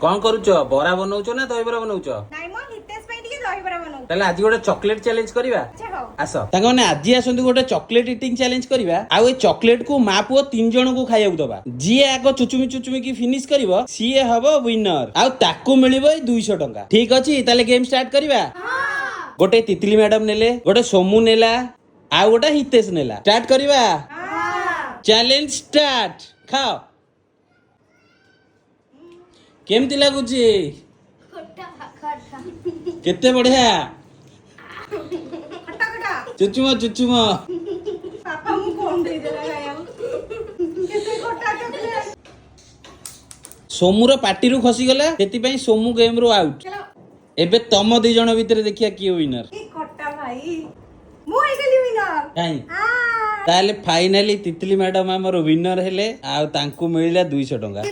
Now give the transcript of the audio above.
कौन करूच बरा बनाउछ ना दहीबरा बनाउछ नाइ मो हितेश पई टिके दहीबरा बनाउ ताले आज गोटे चॉकलेट चैलेंज करिबा अच्छा हो आस तांग माने आज आसंतु गोटे चॉकलेट ईटिंग चैलेंज करिबा आ ए चॉकलेट को मा पुओ तीन जण को खाइयाउ दबा जिए आगो चुचुमी की फिनिश करिवो सीए हबो विनर आ ताकू मिलिबो 200 टंका ठीक अछि ताले गेम स्टार्ट करिबा हां गोटे तितली मैडम नेले गोटे सोमू नेला आ गोटे हितेश नेला स्टार्ट करिबा हां चैलेंज स्टार्ट खाओ केमती लागुची केते बढ़िया खट्टा खट्टा चुचुमा पापा मु कोन दे देला गाया केते खट्टा चॉकलेट सोमूर पार्टी रु खसी गला सेति पई सोमू गेम रो आउट चलो एबे तम दी जण भीतर देखिया किए विनर ए खट्टा भाई मु हे गेली विनर काई हां ताले फाइनली तितली मैडम हमर विनर हेले आ तांकू मिलिला 200 टंका